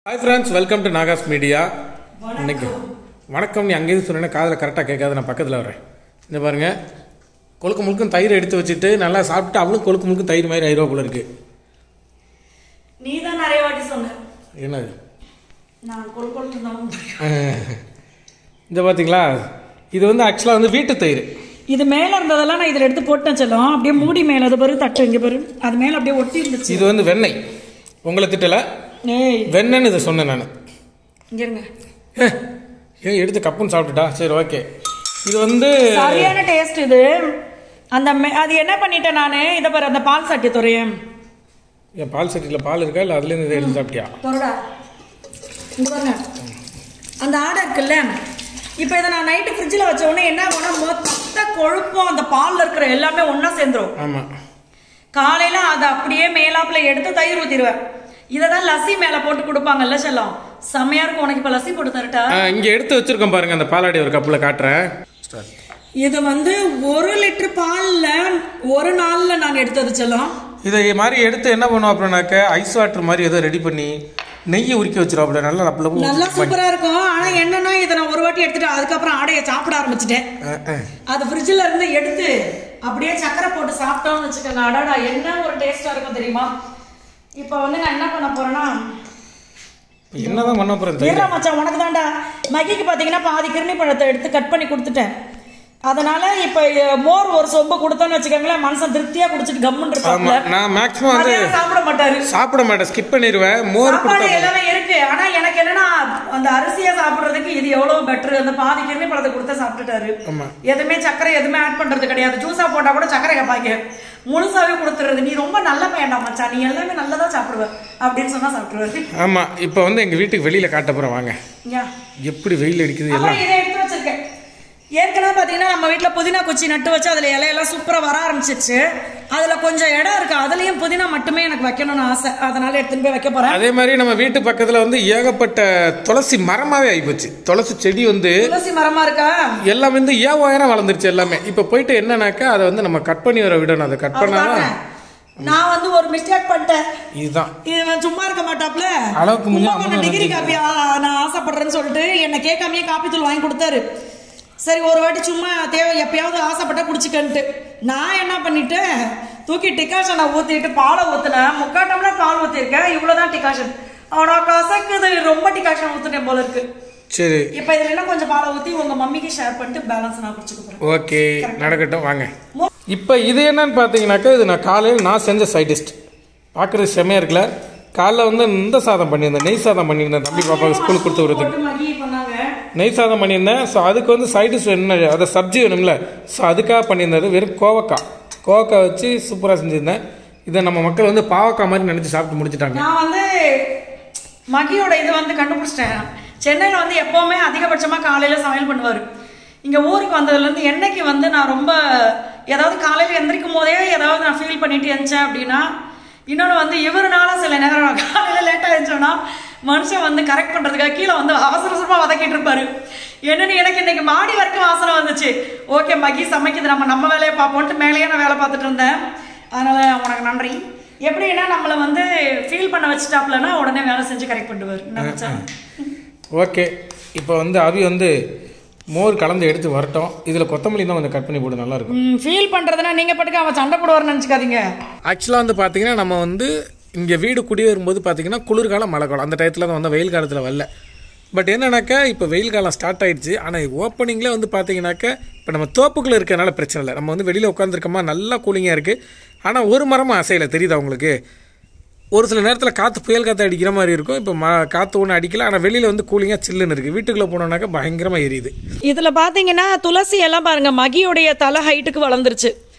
Hi friends, welcome to Nagas Media. வணக்கம் நீ அங்கேயும் சொன்னேன்னா காதில் கரெக்டாக கேட்காது, நான் பக்கத்தில் வரேன். இந்த பாருங்க, கொழுக்கு முழுக்கும் தயிர் எடுத்து வச்சுட்டு நல்லா சாப்பிட்டு அவளும் கொழுக்கு முழுக்கும் தயிர் மாதிரி ஆயிரம் போல இருக்கு. நீ தான் நிறைய வாட்டி சொன்ன. என்னது? நான் கொழுக்கு இந்த பார்த்தீங்களா, இது வந்து ஆக்சுவலாக வந்து வீட்டு தயிர். இது மேலே இருந்ததெல்லாம் நான் இதில் எடுத்து போட்டேன் செல்லம். அப்படியே மூடி மேலே அது பாரு, தட்டு இங்கே பாரு, அது மேலே அப்படியே ஒட்டி இருந்துச்சு. இது வந்து வெண்ணெய், உங்களை திட்டலை, வெண்ணெய்னு இதை சொன்னேன் நான். இங்கே இருங்க, ஏன் எடுத்து கப்புன்னு சாப்பிட்டுட்டா? சரி, ஓகே. இது வந்து சரியான டேஸ்ட். இது அந்த அது என்ன பண்ணிட்டேன் நான், இதை பாரு, அந்த பால் சட்டி துறையேன். என் பால் சட்டியில் பால் இருக்கா இல்லை அதுலேருந்து இதை எடுத்து சாப்பிட்டியா? துறடா, இங்கே பாருங்க, அந்த ஆடை இருக்குல்ல. இப்போ இதை நான் நைட்டு ஃப்ரிட்ஜில் வச்ச உடனே என்ன ஆகும்னா மொத்த கொழுப்பும் அந்த பாலில் இருக்கிற எல்லாமே ஒன்றா சேர்ந்துடும். ஆமாம். காலையில் அதை அப்படியே மேலாப்பில் எடுத்து தயிர் ஊற்றிடுவேன். இதை தான் லஸ்ஸி மேலே போட்டு கொடுப்பாங்கல்ல செல்லம், செம்மையா இருக்கும். உனக்கு இப்போ லஸ்ஸி போட்டு தரட்டா? இங்கே எடுத்து வச்சிருக்கோம் பாருங்க, அந்த பாலாடி ஒரு கப்பில் காட்டுறேன். இது வந்து 1 லிட்டர் பாலில் ஒரு நாளில் நான் எடுத்தது செல்லம். இதை மாதிரி எடுத்து என்ன பண்ணுவோம் அப்படின்னாக்க ஐஸ் வாட்டர் மாதிரி ஏதோ ரெடி பண்ணி நெய்யை உரிக்க வச்சிரும். அப்படி நல்லா சூப்பரா இருக்கும். ஆனா என்னன்னா இதை நான் ஒரு வாட்டி எடுத்துட்டு அதுக்கப்புறம் ஆடையை சாப்பிட ஆரம்பிச்சிட்டேன். அது ஃப்ரிட்ஜில் இருந்து எடுத்து அப்படியே சக்கரை போட்டு சாப்பிட்டோம்னு வச்சுக்கோங்க, அடாடா என்ன ஒரு டேஸ்டா இருக்கும் தெரியுமா. இப்போ வந்து நான் என்ன பண்ண போறேன்னா, என்னதான் பண்ண போறேன் மச்சான், உனக்கு தான்டா. மகிக்கு பாத்தீங்கன்னா பாதி கிருணி பழத்தை எடுத்து கட் பண்ணி கொடுத்துட்டேன். அதனால இப்ப மோர் ஒரு சொம்பு கொடுத்தோன்னு வச்சுக்கோங்களேன், மனுஷன் திருப்தியா குடிச்சிட்டு கம்முன்னு இருப்பாங்க. நான் மேக்ஸிமம் வந்து சாப்பிட மாட்டேன், ஸ்கிப் பண்ணிடுவேன். மோர் எல்லாமே இருக்கு. ஆனா எனக்கு என்னன்னா அந்த அரிசியா சாப்பிடுறதுக்கு இது எவ்வளவு பெட்டர். அந்த பாதி கிருமி பழத்தை கொடுத்தா சாப்பிட்டுட்டாரு. எதுவுமே சக்கரை எதுவுமே ஆட் பண்றது கிடையாது. ஜூஸா போட்டா கூட சக்கரை கேட்பாங்க, முழுசாவே கொடுத்துறது. நீ ரொம்ப நல்ல பையன்டா மச்சான், நீ எல்லாமே நல்லதா சாப்பிடுவ அப்படின்னு சொன்னா சாப்பிடுவாரு. ஆமா. இப்ப வந்து எங்க வீட்டுக்கு வெளியில காட்ட போறேன் வாங்க, எப்படி வெயில் அடிக்குது. எல்லாம் இதை எடுத்து வச்சிருக்கேன். ஏற்கனவே பார்த்தீங்கன்னா நம்ம வீட்டில் புதினா குச்சி நட்டு வச்சு அதில் இலையெல்லாம் சூப்பராக வர ஆரம்பிச்சிருச்சு. அதில் கொஞ்சம் இடம் இருக்கு, அதுலேயும் புதினா மட்டுமே எனக்கு வைக்கணும்னு ஆசை, அதனால எடுத்துன்னு போய் வைக்க போகிறேன். அதே மாதிரி நம்ம வீட்டு பக்கத்தில் வந்து ஏகப்பட்ட துளசி மரமாகவே ஆகிப்போச்சு. துளசி செடி வந்து துளசி மரமாக இருக்கா, எல்லாம் வந்து ஏவாயிரம் வளர்ந்துருச்சு எல்லாமே. இப்போ போயிட்டு என்னன்னாக்கா அதை வந்து நம்ம கட் பண்ணி வர விடணும். அதை கட் பண்ணாதான் நான் வந்து ஒரு மிஸ்டேக் பண்ணிட்டேன். இதுதான், இது சும்மா இருக்க மாட்டாப்ல, அளவுக்கு முன்னாடி டிகிரி காப்பி நான் ஆசைப்படுறேன்னு சொல்லிட்டு என்னை கேட்காமையே காப்பி தூள் வாங்கி கொடுத்தாரு. சரி ஒரு வாட்டி சும்மா தேவை எப்பயாவது ஆசைப்பட்டா குடிச்சுக்கன்ட்டு நான் என்ன பண்ணிட்டேன், தூக்கி டிகாஷனை ஊற்றிட்டு பாலை ஊற்றினேன். 3/4 டம்ளர் பால் ஊற்றிருக்கேன், இவ்வளோதான் டிகாஷன். அவனா கசக்குது, ரொம்ப டிகாஷன் ஊற்றினேன் போல இருக்கு. சரி, இப்போ இதில் என்ன கொஞ்சம் பாலை ஊற்றி உங்கள் மம்மிக்கு ஷேர் பண்ணிட்டு பேலன்ஸ் நான் குடிச்சுக்க போகிறேன். ஓகே, நடக்கட்டும் வாங்க. இப்போ இது என்னன்னு பார்த்தீங்கன்னாக்கா, இது நான் காலையில் நான் செஞ்ச சைட் டிஷ். பார்க்குறது செம்மையாக இருக்குல்ல. காலைல வந்து இந்த சாதம் பண்ணியிருந்தேன், நெய் சாதம் பண்ணியிருந்தேன். தம்பி பாப்பாவுக்கு ஸ்கூலுக்கு கொடுத்து விடுறதுக்கு நெய் சாதம் பண்ணியிருந்தேன். ஸோ அதுக்கு வந்து சைட் டிஷ் என்ன, அதை சப்ஜி வேணும்ல, ஸோ அதுக்காக பண்ணியிருந்தது வெறும் கோவக்காய் வச்சு சூப்பராக செஞ்சுருந்தேன். இதை நம்ம மக்கள் வந்து பாவக்காய் மாதிரி நினச்சி சாப்பிட்டு முடிச்சுட்டாங்க. நான் வந்து மகியோட இது வந்து கண்டுபிடிச்சிட்டேன். சென்னையில் வந்து எப்போவுமே அதிகபட்சமாக காலையில் சமையல் பண்ணுவார். இங்கே ஊருக்கு வந்ததுலேருந்து என்னைக்கு வந்து நான் ரொம்ப ஏதாவது காலையில் எந்திரிக்கும் போதே ஏதாவது நான் ஃபீல் பண்ணிட்டு இருந்துச்சேன் அப்படின்னா, இன்னொன்று வந்து இவருனால சில நேரம் காலையில் லேட்டாக இருந்துச்சோன்னா மனுஷன் வந்து கரெக்ட் பண்ணுறதுக்காக கீழே வந்து அவசரமாக வதக்கிட்டு இருப்பாரு. என்னன்னு எனக்கு இன்னைக்கு மாடி வரைக்கும் வாசனை வந்துச்சு. ஓகே மகி சமைக்குது, நம்ம வேலையை பார்ப்போன்ட்டு மேலேயே நான் வேலை பார்த்துட்டு இருந்தேன். அதனால் உனக்கு நன்றி. எப்படின்னா நம்மளை வந்து ஃபீல் பண்ண வச்சுட்டாப்லன்னா உடனே வேலை செஞ்சு கரெக்ட் பண்ணுவார். ஓகே, இப்போ வந்து அவி வந்து மோர் கலந்து எடுத்து வரட்டும். இதில் கொத்தமல்லி தான் கொஞ்சம் கட் பண்ணி போட்டு நல்லாயிருக்கும். ஃபீல் பண்ணுறதுனா நீங்கள் பாட்டுக்கு அவன் சண்டை போடுவார்னு நினச்சிக்காதீங்க. ஆக்சுவலாக வந்து பார்த்தீங்கன்னா நம்ம வந்து இங்கே வீடு குடியேறும்போது பார்த்தீங்கன்னா குளிர்காலம் மழை காலம் அந்த டயத்தில் தான் வந்து வெயில் காலத்தில் வரல. பட் என்னன்னாக்கா இப்போ வெயில் காலம் ஸ்டார்ட் ஆகிடுச்சு. ஆனால் ஓப்பனிங்கில் வந்து பார்த்தீங்கன்னாக்கா இப்போ நம்ம தோப்புக்குள்ளே இருக்கிறதுனால பிரச்சனை இல்லை. நம்ம வந்து வெளியில் உட்காந்துருக்கோமா, நல்லா கூலிங்காக இருக்குது. ஆனால் ஒரு மரமும் அசையில, தெரியுதா உங்களுக்கு? ஒரு சில நேரத்தில் காற்று புயல் காற்று அடிக்கிற மாதிரி இருக்கும். இப்போ காற்று ஒன்றும் அடிக்கல, ஆனால் வெளியில் வந்து கூலிங்காக சில்லுன்னு இருக்குது. வீட்டுக்குள்ளே போனோம்னாக்கா பயங்கரமாக எரியுது. இதில் பார்த்தீங்கன்னா துளசி எல்லாம் பாருங்கள், மகியோடைய தலை ஹைட்டுக்கு வளர்ந்துருச்சு.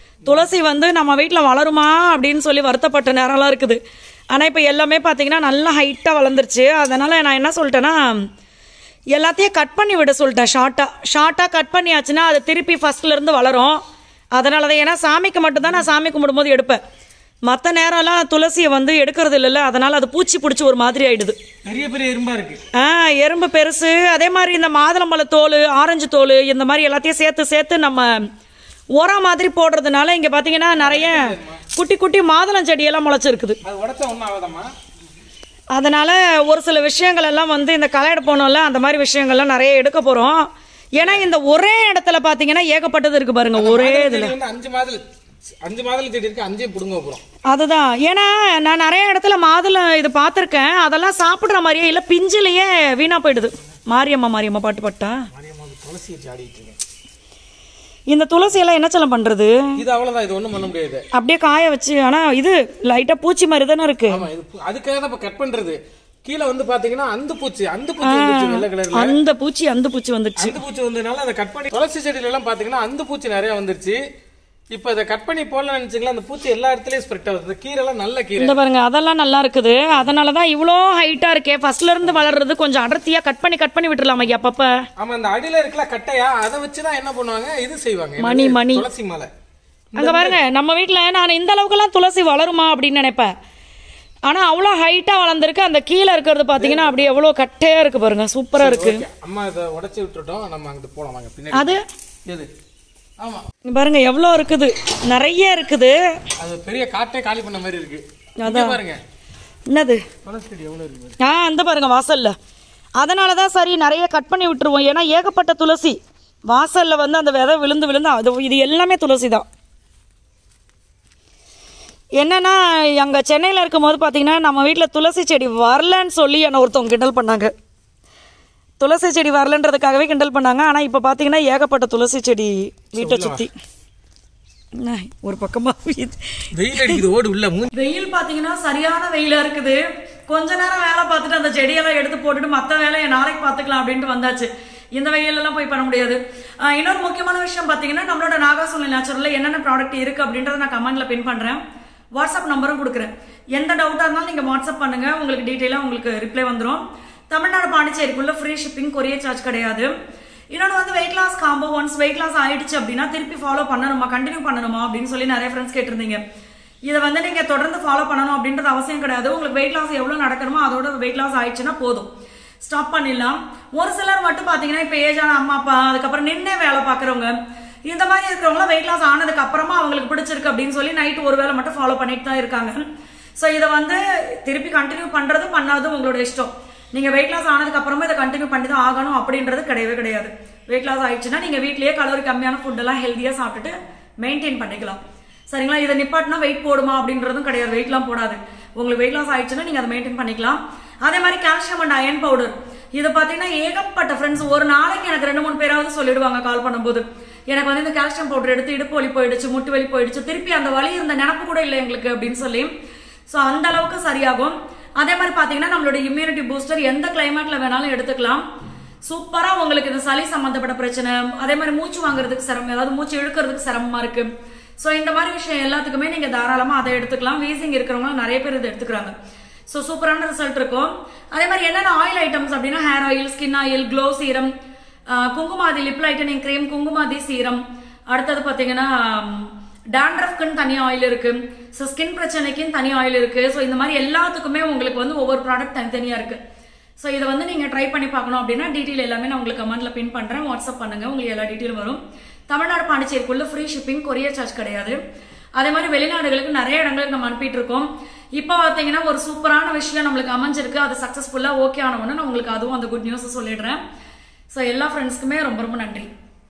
துளசி வந்து நம்ம வீட்டில் வளருமா அப்படின்னு சொல்லி வருத்தப்பட்ட நேரம்லாம் இருக்குது. ஆனால் இப்போ எல்லாமே பார்த்தீங்கன்னா நல்லா ஹைட்டாக வளர்ந்துருச்சு. அதனால் நான் என்ன சொல்லிட்டேன்னா, எல்லாத்தையும் கட் பண்ணி விட சொல்லிட்டேன். ஷார்ட்டாக கட் பண்ணியாச்சுன்னா அது திருப்பி ஃபஸ்ட்லேருந்து வளரும். அதனால தான், ஏன்னா சாமிக்கு மட்டும்தான் நான் சாமி கும்பிடும்போது எடுப்பேன். மற்ற நேரம்லாம் துளசியை வந்து எடுக்கிறது இல்லைல்ல, அதனால் அது பூச்சி பிடிச்சி ஒரு மாதிரி ஆகிடுது. பெரிய பெரிய எறும்பாக இருக்குது. எறும்பு பெருசு. அதே மாதிரி இந்த மாதுளம்பழ தோல், ஆரஞ்சு தோல், இந்த மாதிரி எல்லாத்தையும் சேர்த்து நம்ம உரம் மாதிரி போடுறதுனால இங்கே பார்த்தீங்கன்னா நிறைய குட்டி குட்டி மாதுளம் செடியெல்லாம் முளைச்சிருக்குது. அதனால் ஒரு சில விஷயங்கள் எல்லாம் வந்து இந்த களை எடுப்போம்ல அந்த மாதிரி விஷயங்கள்லாம் நிறைய எடுக்க போகிறோம். ஏன்னா இந்த ஒரே இடத்துல பார்த்தீங்கன்னா ஏகப்பட்டது இருக்குது பாருங்கள். ஒரே இதில் 5 மாதுளை செடி இருக்கு, 5 புடுங்க போகிறோம். அதுதான். ஏன்னா நான் நிறைய இடத்துல மாதுளை இது பார்த்துருக்கேன். அதெல்லாம் சாப்பிட்ற மாதிரியே இல்லை, பிஞ்சிலேயே வீணாக போயிடுது. மாரியம்மா பாட்டு பாட்டா துளசி ஆடிட்டு இருக்கேன். இந்த துளசியெல்லாம் என்ன செல்லம் பண்ணுறது? இது அவ்வளோதான், இது ஒன்றும் பண்ண முடியாது. அப்படியே காய வச்சு. ஆனால் இது லைட்டாக பூச்சி மாதிரி தானே இருக்கு. ஆமாம், இது அதுக்காக தான் இப்போ கட் பண்ணுறது. கீழே வந்து பார்த்தீங்கன்னா அந்த பூச்சி வெள்ளை கலர்ல அந்த பூச்சி வந்துடுச்சு. அந்த பூச்சி வந்ததுனால அதை கட் பண்ணி துளசி செடியில எல்லாம் பார்த்தீங்கன்னா அந்த பூச்சி நிறைய வந்துருச்சு. இப்போ இதை கட் பண்ணி போடலாம் நினைச்சிங்களா, அந்த பூச்சி எல்லா இடத்துலயும் ஸ்ப்ரெட் ஆகுது. கீரைலாம் நல்ல கீரை இந்த பாருங்க, அதெல்லாம் நல்லா இருக்குது. அதனால தான் இவ்வளோ ஹைட்டா இருக்கே. ஃபர்ஸ்ட்ல இருந்து வளர்றது கொஞ்சம் அடர்த்தியா கட் பண்ணி விட்டுறலாம் ஐயா அப்பப்ப. ஆமா, அந்த அடியில இருக்கல கட்டையா, அதை வச்சுதான் என்ன பண்ணுவாங்க, இது செய்வாங்க, மணி துளசி மாலை. அங்க பாருங்க, நம்ம வீட்டுல நான் இந்த அளவுக்குலாம் துளசி வளருமா அப்படின்னு நினைப்பேன். ஆனா அவ்வளோ ஹைட்டா வளர்ந்துருக்கு. அந்த கீழே இருக்கிறது பாத்தீங்கன்னா அப்படியே எவ்வளோ கட்டையா இருக்கு பாருங்க, சூப்பரா இருக்கு. அம்மா இதை உடைச்சு விட்டுட்டோம், நம்ம அங்கிட்டு போலாம் வாங்க பின்னாடி. அது எது? ஆமா பாருங்க எவ்வளோ இருக்குது, நிறைய இருக்குது. அது பெரிய காட்டே காலி பண்ண மாதிரி இருக்கு. அதான் பாருங்க என்னது துளசி செடி எவ்வளவு இருக்கு. அந்த பாருங்க வாசல்ல. அதனால தான் சரி நிறைய கட் பண்ணி விட்டுருவோம். ஏன்னா ஏகப்பட்ட துளசி வாசல்ல வந்து அந்த விதை விழுந்து அது இது எல்லாமே துளசி தான். என்னன்னா அங்கே சென்னையில் இருக்கும் போது பார்த்தீங்கன்னா நம்ம வீட்டில் துளசி செடி வரலன்னு சொல்லி என்னை ஒருத்தவங்க கிண்டல் பண்ணாங்க. துளசி செடி வரலன்றதுக்காகவே கிண்டல் பண்ணாங்க. ஆனால் இப்போ பார்த்தீங்கன்னா ஏகப்பட்ட துளசி செடி வீட்டை சுற்றி. ஒரு பக்கமா வெயில் அடிக்குது, ஓடு உள்ள. வெயில் பார்த்தீங்கன்னா சரியான வெயிலாக இருக்குது. கொஞ்ச நேரம் வேலை பார்த்துட்டு அந்த செடியெல்லாம் எடுத்து போட்டுட்டு மற்ற வேலையை நாளைக்கு பார்த்துக்கலாம் அப்படின்ட்டு வந்தாச்சு. இந்த வெயிலெல்லாம் போய் பண்ண முடியாது. இன்னொரு முக்கியமான விஷயம் பார்த்தீங்கன்னா, நம்மளோட நாகாசோலை நேச்சுரலில் என்னென்ன ப்ராடக்ட் இருக்குது அப்படின்றத நான் கமெண்ட்ல பின் பண்ணுறேன். வாட்ஸ்அப் நம்பரும் கொடுக்குறேன். எந்த டவுட்டாக இருந்தாலும் நீங்கள் வாட்ஸ்அப் பண்ணுங்கள், உங்களுக்கு டீட்டெயிலாக உங்களுக்கு ரிப்ளை வந்துடும். தமிழ்நாடு பாண்டிச்சேரிக்குள்ள ஃப்ரீ ஷிப்பிங், கொரியர் சார்ஜ் கிடையாது. இன்னொன்று வந்து weight loss combo. Once weight loss ஆயிடுச்சு அப்படின்னா திருப்பி ஃபாலோ பண்ணணுமா, கண்டினியூ பண்ணணுமா அப்படின்னு சொல்லி நிறைய ஃப்ரெண்ட்ஸ் கேட்டிருந்தீங்க. இதை வந்து நீங்கள் தொடர்ந்து ஃபாலோ பண்ணணும் அப்படின்றது அவசியம் கிடையாது. உங்களுக்கு வெயிட் லாஸ் எவ்வளோ நடக்கணுமோ அதோட வெயிட் லாஸ் ஆயிடுச்சுன்னா போதும், ஸ்டாப் பண்ணிடலாம். ஒரு சிலர் மட்டும் பார்த்தீங்கன்னா இப்போ ஏஜான அம்மா அப்பா, அதுக்கப்புறம் நின்னே வேலை பார்க்குறவங்க, இந்த மாதிரி இருக்கிறவங்களாம் வெயிட் லாஸ் ஆனதுக்கு அப்புறமா அவங்களுக்கு பிடிச்சிருக்கு அப்படின்னு சொல்லி நைட்டு ஒரு வேளை மட்டும் ஃபாலோ பண்ணிட்டு தான் இருக்காங்க. ஸோ இதை வந்து திருப்பி கண்டினியூ பண்ணுறது பண்ணாதது உங்களோட இஷ்டம். நீங்கள் வெயிட் லாஸ் ஆனதுக்கு அப்புறமா இதை கண்டினியூ பண்ணி தான் ஆகணும் அப்படின்றது கிடையவே கிடையாது. வெயிட் லாஸ் ஆயிடுச்சுன்னா நீங்கள் வீட்லேயே கலோரி கம்மியான ஃபுட்டெல்லாம் ஹெல்த்தியாக சாப்பிட்டுட்டு மெயின்டைன் பண்ணிக்கலாம். சரிங்களா? இதை நிப்பாட்டினா வெயிட் போடுமா அப்படின்றதும் கிடையாது, வெயிட்லாம் போடாது. உங்களுக்கு வெயிட் லாஸ் ஆயிடுச்சுன்னா நீங்கள் அதை மெயின்டைன் பண்ணிக்கலாம். அதே மாதிரி கால்சியம் அண்ட் அயன் பவுடர், இதை பார்த்தீங்கன்னா ஏகப்பட்ட ஃப்ரெண்ட்ஸ் ஒரு நாளைக்கு எனக்கு 2-3 பேராவது சொல்லிடுவாங்க கால் பண்ணும்போது, எனக்கு வந்து இந்த கால்சியம் பவுடர் எடுத்து இடுப்பு வலி போயிடுச்சு, முட்டு வலி போயிடுச்சு, திருப்பி அந்த வலி இருந்த நினப்பு கூட இல்லை எங்களுக்கு அப்படின்னு சொல்லி. ஸோ அந்த அளவுக்கு சரியாகும். அதே மாதிரி பார்த்தீங்கன்னா நம்மளோட இம்யூனிட்டி பூஸ்டர் எந்த கிளைமேட்ல வேணாலும் எடுத்துக்கலாம். சூப்பரா உங்களுக்கு இந்த சளி சம்பந்தப்பட்ட பிரச்சனை, அதே மாதிரி மூச்சு வாங்குறதுக்கு சிரமம், அதாவது மூச்சு இழுக்கிறதுக்கு சிரமமா இருக்கு. ஸோ இந்த மாதிரி விஷயம் எல்லாத்துக்குமே நீங்க தாராளமா அதை எடுத்துக்கலாம். வீசிங் இருக்கிறவங்க நிறைய பேர் இதை எடுத்துக்கிறாங்க. ஸோ சூப்பரான ரிசல்ட் இருக்கும். அதே மாதிரி என்னென்ன ஆயில் ஐட்டம்ஸ் அப்படின்னா hair oil, skin oil, glow serum, Kumkumadi lip lightening cream, Kumkumadi serum. அடுத்தது பார்த்தீங்கன்னா டாண்ட்ரஃப்க்குன்னு தனி ஆயில் இருக்கு. ஸோ ஸ்கின் பிரச்சனைக்குன்னு தனி ஆயில் இருக்கு. ஸோ இந்த மாதிரி எல்லாத்துக்குமே உங்களுக்கு வந்து ஒவ்வொரு ப்ராடக்ட் தனித்தனியா இருக்கு. ஸோ இதை வந்து நீங்க ட்ரை பண்ணி பார்க்கணும் அப்படின்னா டீட்டெயில் எல்லாமே நான் உங்களுக்கு கமெண்ட்ல பின் பண்றேன். வாட்ஸ்அப் பண்ணுங்க, உங்களுக்கு எல்லா டீட்டெயிலும் வரும். தமிழ்நாடு பாண்டிச்சேரிக்குள்ள ஃப்ரீ ஷிப்பிங், கொரியர் சார்ஜ் கிடையாது. அதே மாதிரி வெளிநாடுகளுக்கு நிறைய இடங்களுக்கு நம்ம அனுப்பிட்டு இருக்கோம். இப்போ பார்த்தீங்கன்னா ஒரு சூப்பரான விஷயம் நம்மளுக்கு அமைஞ்சிருக்கு. அது சக்சஸ்ஃபுல்லா ஓகே ஆனவொன்னு நான் உங்களுக்கு அதுவும் அந்த குட் நியூஸ் சொல்லிடுறேன். ஸோ எல்லா ஃப்ரெண்ட்ஸ்க்குமே ரொம்ப ரொம்ப நன்றி.